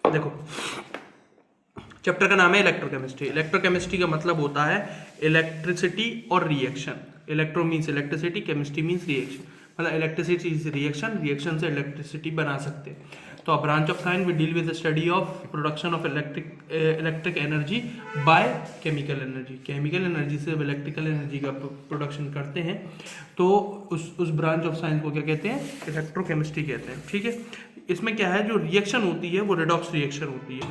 देखो चैप्टर का नाम है इलेक्ट्रोकेमिस्ट्री। इलेक्ट्रोकेमिस्ट्री का मतलब होता है इलेक्ट्रिसिटी और reaction. Electro means electricity, chemistry means reaction, मतलब इलेक्ट्रिसिटी से रिएक्शन, रिएक्शन से इलेक्ट्रिसिटी बना सकते हैं। तो a branch of science we deal with the study of production of electric energy by chemical energy. Chemical energy से electrical energy का production करते हैं, तो उस ब्रांच ऑफ साइंस को क्या कहते हैं? इलेक्ट्रोकेमिस्ट्री कहते हैं। ठीक है, इसमें क्या है, जो रिएक्शन होती है वो रिडॉक्स रिएक्शन होती है।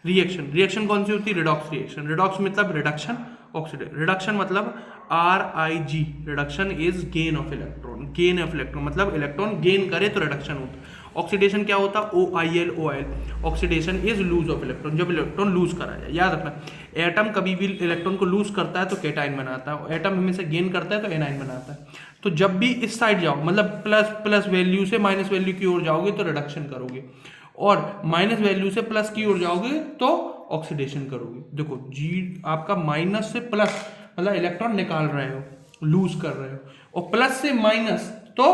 रिएक्शन कौन सी होती है? Redox reaction. रिडॉक्स मतलब रिडक्शन, ऑक्सीडेशन। रिडक्शन मतलब RIG, reduction is gain of electron. Gain of electron मतलब इलेक्ट्रॉन गेन करे तो रिडक्शन होता है। ऑक्सीडेशन क्या होता है? OIL, oxidation is lose of electron, जब इलेक्ट्रॉन लूज करा जाए। याद रखना, एटम कभी भी इलेक्ट्रॉन को लूज करता है तो कैटाइन बनाता है, एटम हमेशा गेन करता है तो एनाइन बनाता है। तो जब भी इस साइड जाओ, मतलब प्लस वैल्यू से माइनस वैल्यू की ओर जाओगे तो रिडक्शन करोगे, और माइनस वैल्यू से प्लस की ओर जाओगे तो ऑक्सीडेशन करोगे। देखो जी, आपका माइनस से प्लस मतलब इलेक्ट्रॉन निकाल रहे हो, लूज कर रहे हो, और प्लस से माइनस तो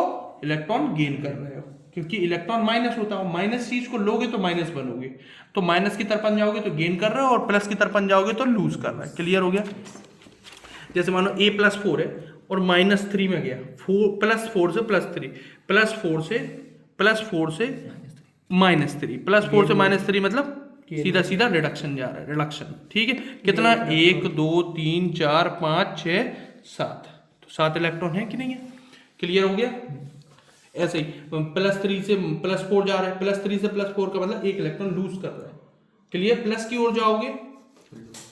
इलेक्ट्रॉन गेन कर रहे हो, क्योंकि इलेक्ट्रॉन माइनस होता है। माइनस चीज को लोगे तो माइनस बनोगे, तो माइनस की तरफ जाओगे तो गेन कर रहे हो, और प्लस की तरफ जाओगे तो लूज कर रहा है। क्लियर हो गया? जैसे मानो A+4 है और -3 में गया, +4 से +3, +4 से -3, +4 से -3 मतलब सीधा सीधा रिडक्शन जा रहा है, रिडक्शन। ठीक है, कितना? 1 2 3 4 5 6 7, तो 7 इलेक्ट्रॉन है कि नहीं है? क्लियर हो गया? ऐसे ही +3 से +4 जा रहा है, +3 से +4 का मतलब एक इलेक्ट्रॉन लूज कर रहा है। क्लियर? प्लस की ओर जाओगे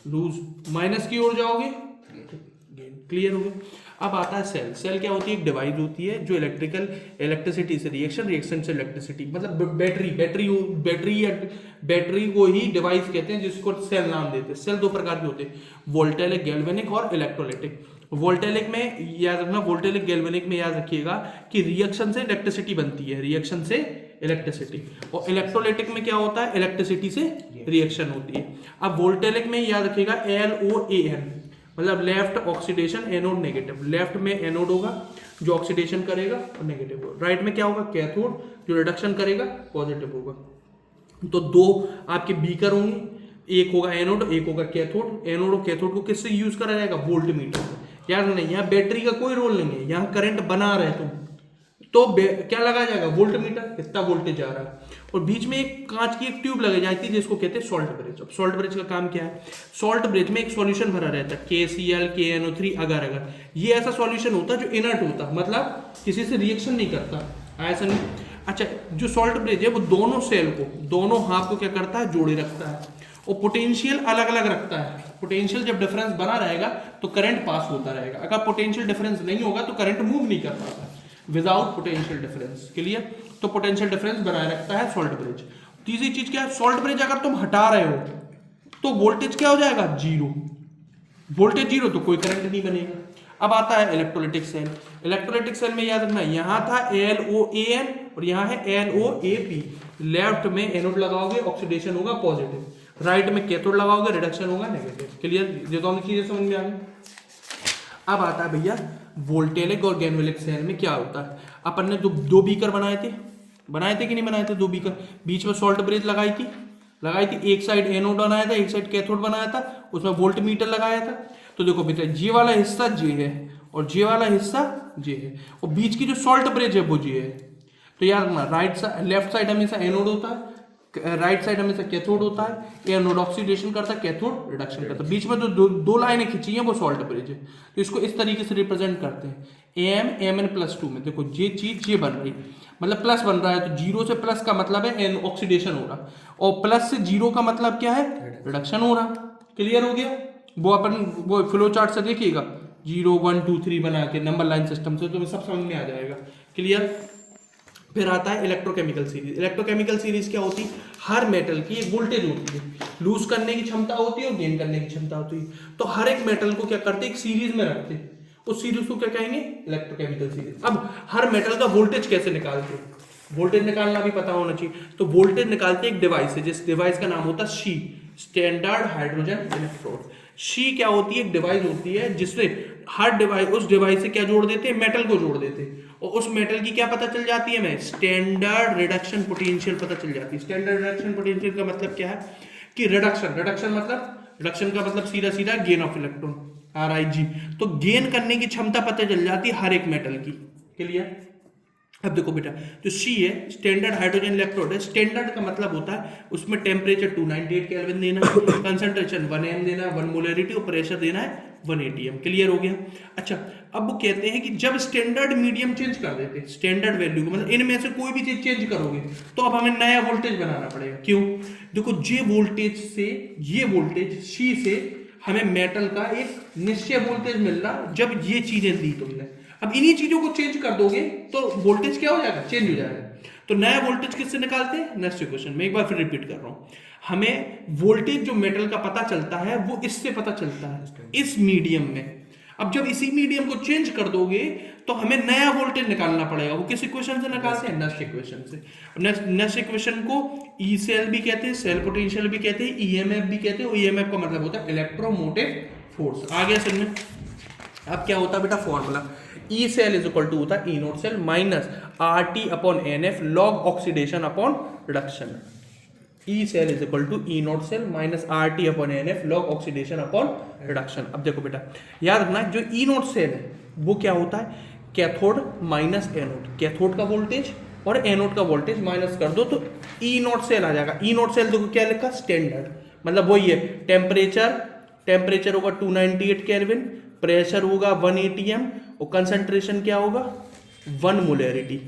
लूज, माइनस की ओर जाओगे गेन। क्लियर हो गया? अब आता है सेल। सेल क्या होती है? एक डिवाइस होती है जो इलेक्ट्रिसिटी से रिएक्शन, रिएक्शन से इलेक्ट्रिसिटी, मतलब बैटरी को ही डिवाइस कहते हैं, जिसको सेल नाम देते हैं। सेल दो प्रकार के होते हैं, वोल्टेलिक, गैल्वेनिक और इलेक्ट्रोलाइटिक। वोल्टेलिक में याद रखना, वोल्टेलिक गैल्वेनिक में याद रखिएगा कि रिएक्शन से इलेक्ट्रिसिटी बनती है, रिएक्शन से इलेक्ट्रिसिटी। और इलेक्ट्रोलाइटिक में क्या होता है? इलेक्ट्रिसिटी से रिएक्शन होती है। अब वोल्टेलिक में याद रखिएगा LOAN, मतलब left oxidation, anode negative. Left में एनोड होगा जो ऑक्सीडेशन करेगा और नेगेटिव होगा। राइट में क्या होगा? कैथोड जो रिडक्शन करेगा, पॉजिटिव होगा। तो दो आपके बीकर होंगे, एक होगा एनोड, एक होगा कैथोड। एनोड और कैथोड को किससे यूज करा जाएगा? Volt meter. याद नहीं, यहाँ बैटरी का कोई रोल नहीं है, यहाँ करंट बना रहे तुम तो क्या लगाया जाएगा? वोल्ट मीटर, कितना वोल्टेज आ रहा है। और बीच में एक कांच की एक ट्यूब लगाई जाती है जिसको कहते हैं सॉल्ट ब्रिज। अब सॉल्ट ब्रिज का काम क्या है? सॉल्ट ब्रिज में एक सॉल्यूशन भरा रहता है, KCl KNO3 अगर अगर। ये ऐसा सॉल्यूशन होता है जो इनर्ट होता है, मतलब किसी से रिएक्शन नहीं करता, ऐसा नहीं। अच्छा, जो सॉल्ट ब्रिज है वो दोनों सेल को, दोनों हाथ को क्या करता है? जोड़े रखता है, और पोटेंशियल अलग अलग रखता है। पोटेंशियल जब डिफरेंस बना रहेगा तो करंट पास होता रहेगा, अगर पोटेंशियल डिफरेंस नहीं होगा तो करंट मूव नहीं कर पाता विदाउट पोटेंशियल डिफरेंस। क्लियर? तो पोटेंशियल डिफरेंस बनाए रखता है सॉल्ट ब्रिज। तीसरी चीज क्या है? सॉल्ट ब्रिज अगर तुम हटा रहे हो तो वोल्टेज क्या हो जाएगा? जीरो। वोल्टेज जीरो तो कोई करंट नहीं बनेगा। अब आता है इलेक्ट्रोलाइटिक सेल। इलेक्ट्रोलाइटिक सेल में याद रखना, यहां था LOAN और यहां है LOAP। लेफ्ट में एनोड लगाओगे, ऑक्सीडेशन होगा पॉजिटिव। राइट में कैथोड लगाओगे, रिडक्शन होगा नेगेटिव। क्लियर? ये दोनों चीजें समझ में आ गई। अब आता है भैया वोल्टेलिक और गैल्वेनिक सेल में क्या होता है। अपन ने दो बीकर बनाए थे कि नहीं बनाए थे? दो बीकर, बीच में सॉल्ट ब्रिज लगाई थी। एक साइड एनोड बनाया था, एक साइड कैथोड बनाया था, उसमें वोल्ट मीटर लगाया था। तो देखो बेटा, जी वाला हिस्सा जे है और जे वाला हिस्सा जे है, और बीच की जो सॉल्ट ब्रिज है वो जे है। तो याद रखना, लेफ्ट साइड हमेशा एनोड होता है, राइट साइड हमेशा कैथोड होता है। एनोड ऑक्सीडेशन करता है, कैथोड रिडक्शन करता है। बीच में जो दो लाइनें खींची हैं वो सॉल्ट ब्रिज है। तो इसको इस तरीके से रिप्रेजेंट करते हैं, Mn+2 में। देखो ये चीज ये बन रही, मतलब प्लस बन रहा है, तो जीरो से प्लस का मतलब है एन ऑक्सीडेशन हो रहा, और प्लस से जीरो का मतलब क्या है? रिडक्शन हो रहा। क्लियर हो गया? वो फ्लो चार्ट से देखिएगा, 0 1 2 3 बना के नंबर लाइन सिस्टम से तुम्हें सब समझ में आ जाएगा। क्लियर? फिर आता है इलेक्ट्रोकेमिकल सीरीज। इलेक्ट्रोकेमिकल सीरीज क्या होती है? हर मेटल की एक वोल्टेज होती है, लूज करने की क्षमता होती है और गेन करने की क्षमता होती है। तो हर एक मेटल को क्या करते हैं? एक सीरीज में रखते हैं, उस सीरीज को क्या कहेंगे? Electrochemical series. अब हर मेटल का वोल्टेज कैसे निकालते हैं? वोल्टेज निकालना भी पता होना चाहिए। तो वोल्टेज निकालते एक डिवाइस है, जिस डिवाइस का नाम होता है she, standard hydrogen electrode. She क्या होती है? एक डिवाइस होती है जिससे हर डिवाइस, उस डिवाइस से क्या जोड़ देते हैं? मेटल को जोड़ देते हैं, और उस मेटल की क्या पता चल जाती है हमें, स्टैंडर्ड रिडक्शन पोटेंशियल पता चल जाती है। स्टैंडर्ड रिडक्शन पोटेंशियल का मतलब क्या है कि रिडक्शन का मतलब सीधा सीधा गेन ऑफ इलेक्ट्रॉन, RIG। तो गेन करने की क्षमता पता चल जाती है हर एक मेटल की। क्लियर? अब देखो बेटा, जो सी है स्टैंडर्ड हाइड्रोजन इलेक्ट्रोड है। स्टैंडर्ड का मतलब होता है उसमें टेम्परेचर 298 केल्विन देना है, कंसंट्रेशन 1 m देना है, 1 मोलरिटी, और प्रेशर देना है 180 m। क्लियर हो गया? अच्छा, अब वो कहते हैं कि जब स्टैंडर्ड मीडियम चेंज कर देते हैं, स्टैंडर्ड वैल्यू को, मतलब इनमें से कोई भी चीज चेंज करोगे तो अब हमें नया वोल्टेज बनाना पड़ेगा। क्यों? देखो, जे वोल्टेज से ये वोल्टेज सी से हमें मेटल का एक निश्चय वोल्टेज मिल रहा जब ये चीजें दी तुमने। अब इन्हीं चीजों को चेंज कर दोगे तो वोल्टेज क्या हो जाएगा, चेंज हो जाएगा। तो नया वोल्टेज किससे निकालते हैं, नेक्स्ट इक्वेशन में। एक बार फिर रिपीट कर रहा हूं, हमें वोल्टेज जो मेटल का पता चलता है वो इससे पता चलता है, इस मीडियम में। अब जब इसी मीडियम को चेंज कर दोगे तो हमें नया वोल्टेज निकालना पड़ेगा। वो किस इक्वेशन से निकालते हैं, नेक्स्ट इक्वेशन से। नेक्स्ट इक्वेशन को ई सेल भी कहते हैं, सेल पोटेंशियल भी कहते हैं, ईएमएफ भी कहते हैं। ईएमएफ का मतलब होता है इलेक्ट्रोमोटिव फोर्स। आ गया समझ में? अब क्या होता है बेटा, formula E cell is equal to होता है E naught cell minus RT upon NF log oxidation upon reduction. E cell is equal to E naught cell minus RT upon NF log oxidation upon reduction. अब देखो बेटा, याद रखना जो ई naught cell है वो क्या होता है, कैथोड माइनस एनोड। कैथोड का वोल्टेज और एनोड का वोल्टेज माइनस कर दो तो ई नोट सेल आ जाएगा। ई नोट सेल देखो क्या लिखा, स्टैंडर्ड, मतलब वही है। टेम्परेचर होगा 298 केल्विन, प्रेशर होगा 180 m, और कंसंट्रेशन क्या होगा 1 मोलरिटी।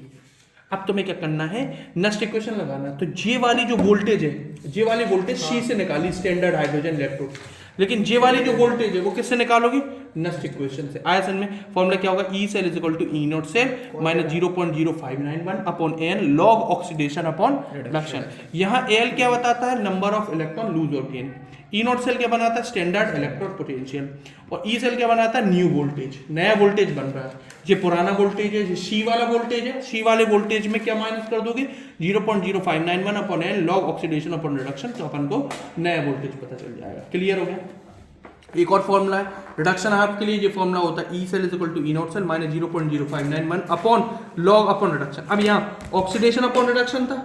अब तुम्हें क्या करना है, नेक्स्ट इक्वेशन लगाना। तो जे वाली जो वोल्टेज है, जे वाली वोल्टेज सी से निकाली, स्टैंडर्ड हाइड्रोजन इलेक्ट्रोड। लेकिन जे वाली जो वोल्टेज है वो किससे निकालोगे, नेक्स्ट इक्वेशन से। आया समझ में? फॉर्मूला क्या होगा, E cell is equal to E naught cell minus 0.0591 upon N log oxidation upon reduction. यहाँ एल क्या बताता है, नंबर ऑफ इलेक्ट्रॉन लूज और गेन। ई नोट सेल क्या बनाता है, स्टैंडर्ड इलेक्ट्रोड पोटेंशियल। और ई सेल क्या बनाता है, न्यू वोल्टेज, नया वोल्टेज बन रहा है। ये पुराना वोल्टेज है, ये सी वाला वोल्टेज है। सी वाले वोल्टेज में क्या माइनस कर दोगे, 0.0591 upon N log oxidation upon reduction, तो अपन को नया वोल्टेज पता चल जाएगा। क्लियर हो गया? एक और फॉर्मूला है रिडक्शन हाफ के लिए, ये फॉर्मूला होता है E cell is equal to E naught cell minus 0.0591 upon log upon reduction. अब यहाँ ऑक्सीडेशन अपॉन रिडक्शन था,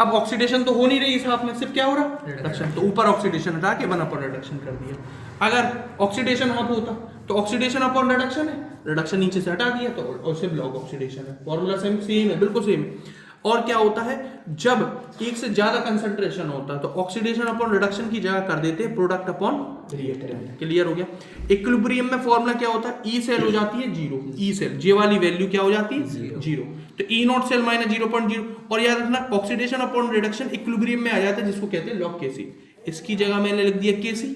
अब ऑक्सीडेशन तो हो नहीं रही इस हाफ में, सिर्फ क्या हो रहा, रिडक्शन। तो ऊपर ऑक्सीडेशन हटा के 1 अपॉन रिडक्शन कर दिया। अगर ऑक्सीडेशन हाफ होता तो ऑक्सीडेशन अपॉन रिडक्शन है, रिडक्शन नीचे से हटा दिया तो और सिर्फ लॉग ऑक्सीडेशन है। फॉर्मूला सेम है, बिल्कुल सेम है। और क्या होता है, जब एक से ज्यादा कंसंट्रेशन होता है तो ऑक्सीडेशन अपॉन रिडक्शन की जगह कर देते हैं प्रोडक्ट अपॉन रिएक्टेंट। क्लियर हो गया? इक्विलिब्रियम में फॉर्मूला क्या होता है, ई सेल हो जाती है 0, ई सेल जे वाली वैल्यू क्या हो जाती है 0, तो ई नॉट सेल माइनस 0.0। और याद रखना ऑक्सीडेशन अपॉन रिडक्शन इक्विलिब्रियम में आ जाता है, जिसको कहते हैं लॉग केसी। इसकी जगह मैंने लिख दिया केसी,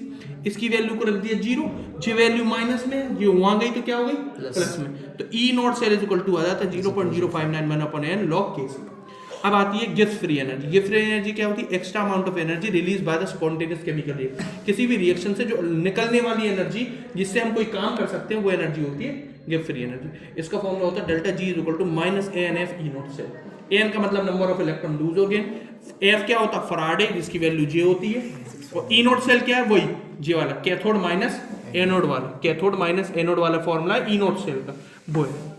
इसकी वैल्यू को रख दिया 0, जे वैल्यू माइनस में, जो वहां गई तो क्या हो गई प्लस में। तो E naught cell is equal to आ जाता है 0.0591 अपॉन एन लॉग केसी। अब आती है Gibbs free energy. Gibbs free energy क्या होती है, extra amount of energy release by the spontaneous chemical reaction. किसी भी रिएक्शन से जो निकलने वाली एनर्जी जिससे हम कोई काम कर सकते हैं वो एनर्जी होती है गिब्स फ्री एनर्जी। इसका फॉर्मूला होता है delta G is equal to minus ANF E naught cell. N का मतलब नंबर ऑफ इलेक्ट्रॉन लूज हो गए, एफ क्या होता है फराडे जिसकी वैल्यू जे होती है, और ई नॉट सेल क्या है, वही जे वाला कैथोड माइनस एनोड वाला, कैथोड माइनस एनोड वाला फॉर्मूला है ई नॉट सेल का, वो है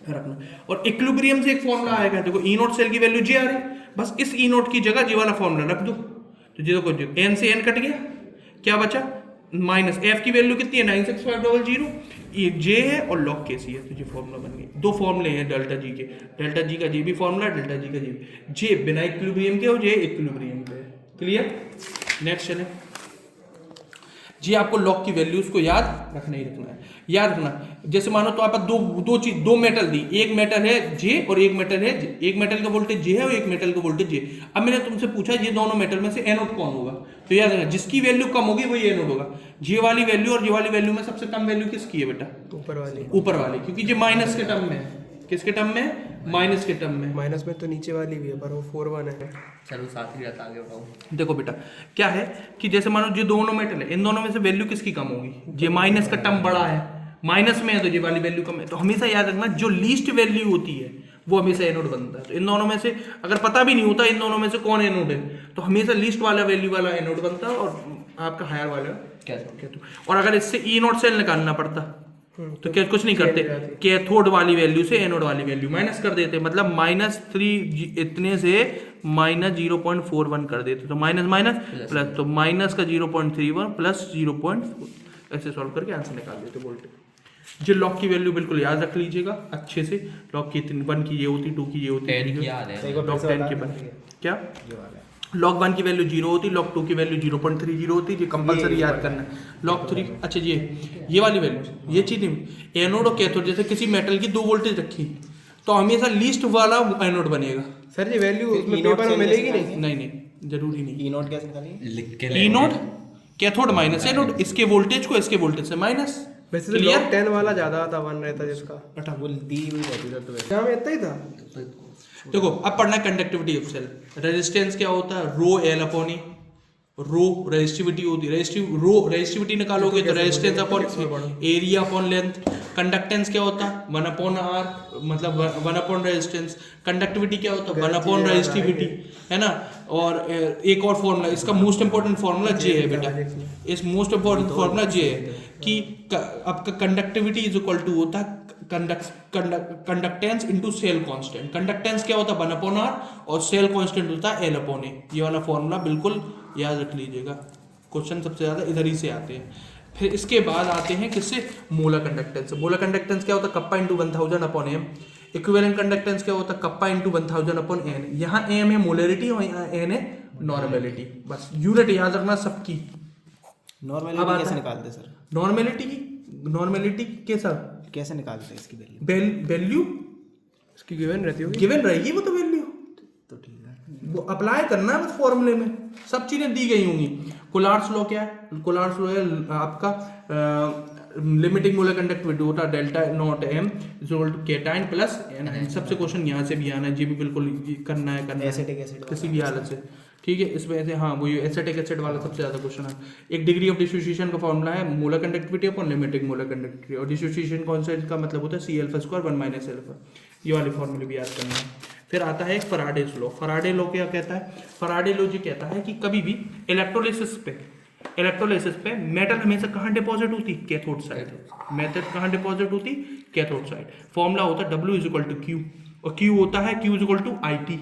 रखना। और इक्विलिब्रियम से एक फॉर्मूला आएगा, देखो ई नोट सेल की वैल्यू जे आ रही, बस इस ई नोट की जगह जे वाला फॉर्मूला रख दो। तो जे देखो एन से एन कट गया, क्या बचा माइनस एफ की वैल्यू कितनी है 96500, ये जे है और लॉग केसी है, तो ये फॉर्मूला बन गया। दो फॉर्मूले हैं डेल्टा जी के, डेल्टा जी का जे भी फॉर्मूला, डेल्टा जी का जे भी। जे बिना इक्विलिब्रियम के हो, जे इक्विलिब्रियम पे। क्लियर? नेक्स्ट चले, जी आपको लॉग की वैल्यूज को याद रखना ही रखना है। याद रखना, जैसे मानो तो आप दो मेटल दी, एक मेटल है जे और एक मेटल है जे, एक मेटल का वोल्टेज जे है और एक मेटल का वोल्टेज जे। अब मैंने तुमसे पूछा ये दोनों मेटल में से एनोड कौन होगा, तो याद रखना जिसकी वैल्यू कम होगी वही एनोड होगा। जे वाली वैल्यू और जे वाली वैल्यू में सबसे कम वैल्यू किसकी है बेटा, ऊपर वाली, क्योंकि ये माइनस के टर्म में है। किसके टर्म में, माइनस के टर्म में। माइनस में तो नीचे वाली भी है पर वो 4 1 है। चलो साथ ही रहता, आगे बढ़ाओ। देखो बेटा क्या है कि जैसे मानो जो दोनों मेटल है, इन दोनों में से वैल्यू किसकी कम होगी, ये माइनस का टर्म बड़ा है, माइनस में है तो ये वाली वैल्यू कम है। तो हमेशा याद रखना जो लीस्ट वैल्यू होती है वो हमेशा एनोड बनता है। तो इन दोनों में से अगर पता भी नहीं होता इन दोनों में से कौन एनोड है, तो हमेशा लीस्ट वाला वैल्यू वाला एनोड बनता है और आपका हायर वाला कैथोड। और अगर इससे ई नोट सेल निकालना पड़ता तो क्या कुछ नहीं करते, कैथोड वाली वैल्यू से एनोड वाली वैल्यू माइनस कर देते, मतलब -3 इतने से -0.41 कर देते, तो माइनस माइनस प्लस, तो माइनस का 0.31 प्लस 0.4 ऐसे सॉल्व करके आंसर निकाल देते वोल्टेज। जो लॉग की वैल्यू बिल्कुल याद रख लीजिएगा अच्छे से, लॉग की 1 की ये होती, 2 की ये होती, 10 की याद है। लॉग 10 के बन क्या, लॉग 1 की वैल्यू 0 होती, लॉग 2 की वैल्यू 0.30 होती, ये कंपलसरी याद करना है। लॉग 3 अच्छा ये वाली वैल्यू, ये चीज नहीं, एनोड और कैथोड जैसे किसी मेटल की 2 वोल्टेज रखी तो हमेशा लीस्ट वाला एनोड बनेगा। सर ये वैल्यू उसमें पेपर में मिलेगी नहीं? नहीं जरूरी नहीं। ई नोट कैसे निकालेंगे? लिख के ई नोड कैथोड माइनस एनोड, इसके वोल्टेज को इसके वोल्टेज से माइनस। वैसे तो क्लियर? लॉग 10 वाला ज्यादा था, 1 रहता जिसका। अच्छा वो दी हुई रहती है तो वैसे यहाँ में इतना ही था। देखो अब पढ़ना कंडक्टिविटी ऑफ सेल। रेजिस्टेंस क्या होता है, रो एल अपॉन ई, रो रेजिस्टिविटी होती है, रेजिस्टिविटी निकालोगे तो resistance upon area upon length. Conductance क्या होता है 1 अपॉन आर, मतलब 1 अपॉन रेजिस्टेंस। कंडक्टिविटी क्या होता है 1 अपॉन रेजिस्टिविटी, है ना। और एक और फॉर्मूला, इसका मोस्ट इंपॉर्टेंट फॉर्मूला जे है बेटा, इस मोस्ट इंपॉर्टेंट फॉर्मूला जे है कि आपका कंडक्टिविटी इज इक्वल टू होता है conductance into cell constant. Conductance क्या होता है 1 अपॉन आर और सेल कांस्टेंट होता है एल अपॉन ए। ये वाला फॉर्मूला बिल्कुल याद रख लीजिएगा, क्वेश्चन सबसे ज्यादा इधर ही से आते हैं। फिर इसके बाद आते हैं किससे, मोलर कंडक्टेंस। मोलर कंडक्टेंस क्या होता है kappa into 1000 upon M. Equivalent conductance क्या होता है कप्पा इंटू 1000 अपॉन एन। यहाँ एम है मोलरिटी और यहाँ एन है नॉर्मेलिटी। बस यूनिट याद रखना सबकी। नॉर्मलिटी कैसे निकालते सर? नॉर्मेलिटी के साथ कैसे निकालते हैं इसकी वैल्यू? वैल्यू इसकी गिवन रहती होगी। गिवन रहेगी वो तो वैल्यू, तो ठीक है, वो अप्लाई करना है बस फॉर्मूले में, सब चीजें दी गई होंगी। कोलार्स लॉ क्या है, कोलार्स लॉ है आपका लिमिटिंग मोलर कंडक्टिविटी होता है delta naught M equal to cation plus N. सबसे क्वेश्चन यहाँ से भी आना है, ये भी बिल्कुल करना है एसिटिक एसिड किसी भी हालत से, ठीक है। इसमें से हाँ वो एसिटिक एसिड वाला सबसे ज्यादा क्वेश्चन है। एक डिग्री ऑफ डिसोसिएशन का फॉर्मूला है molar conductivity upon limiting molar conductivity, और डिसोसिएशन कांस्टेंट का मतलब होता है C alpha square 1 minus alpha. ये वाले फॉर्मूले भी याद करना है। फिर आता है एक फैराडेज लॉ। फैराडे लॉ क्या कहता है, फैराडे लॉ जी कहता है कि कभी भी इलेक्ट्रोलिसिस पे मेटल हमेशा कहाँ डिपॉजिट होती, कैथोड साइड। मेटल कहाँ डिपॉजिट होती, कैथोड साइड। फॉर्मूला होता है W is equal to Q, और Q होता है Q is equal to IT,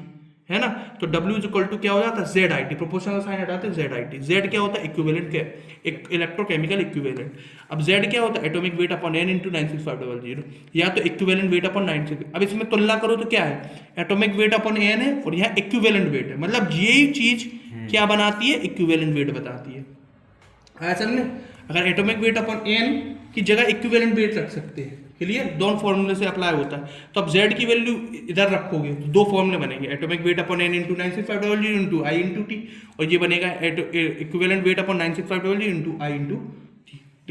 है ना। तो W इज इक्वल टू क्या हो जाता है ZIT, प्रोपोर्शनल साइन हटाते हैं ZIT। Z क्या होता है इक्विवेलेंट, एक इलेक्ट्रोकेमिकल इक्विवेलेंट। अब Z क्या होता है atomic weight upon n into 96500, या तो इक्विवेलेंट वेट अपॉन 96। अब इसमें तुलना करो तो क्या है, एटॉमिक वेट अपॉन n है और यहाँ इक्विवेलेंट वेट है, मतलब यही चीज क्या बनाती है, इक्विवेलेंट वेट बताती है। समझ में, अगर एटॉमिक वेट अपॉन n की जगह इक्विवेलेंट वेट रख सकते हैं, क्लियर। दोनों फॉर्मूले से अप्लाई होता है। तो अब Z की वैल्यू इधर रखोगे तो दो फॉर्मूले बनेंगे, atomic weight upon n into 96500 into I into T, और ये बनेगा equivalent weight upon 96500 into I into T।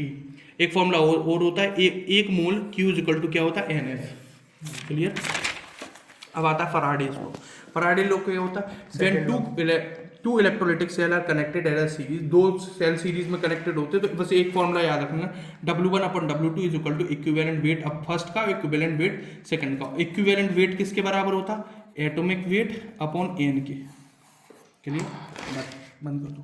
एक फॉर्मूला और होता है, एक मोल Q इज इक्वल टू क्या होता है NF, क्लियर। अब आता है फैराडेज लॉ। फैराडेज लॉ क्या होता है, when two electrolytic cell are connected as a series, दो सेल सीरीज में कनेक्टेड होते हैं तो बस एक फॉर्मूला याद रखना, W1 upon W2 is equal to equivalent weight अब फर्स्ट का, इक्विवेलेंट वेट सेकंड का। इक्विवेलेंट वेट किसके बराबर होता, एटॉमिक वेट अपॉन n के, क्लियर। बंद कर दो।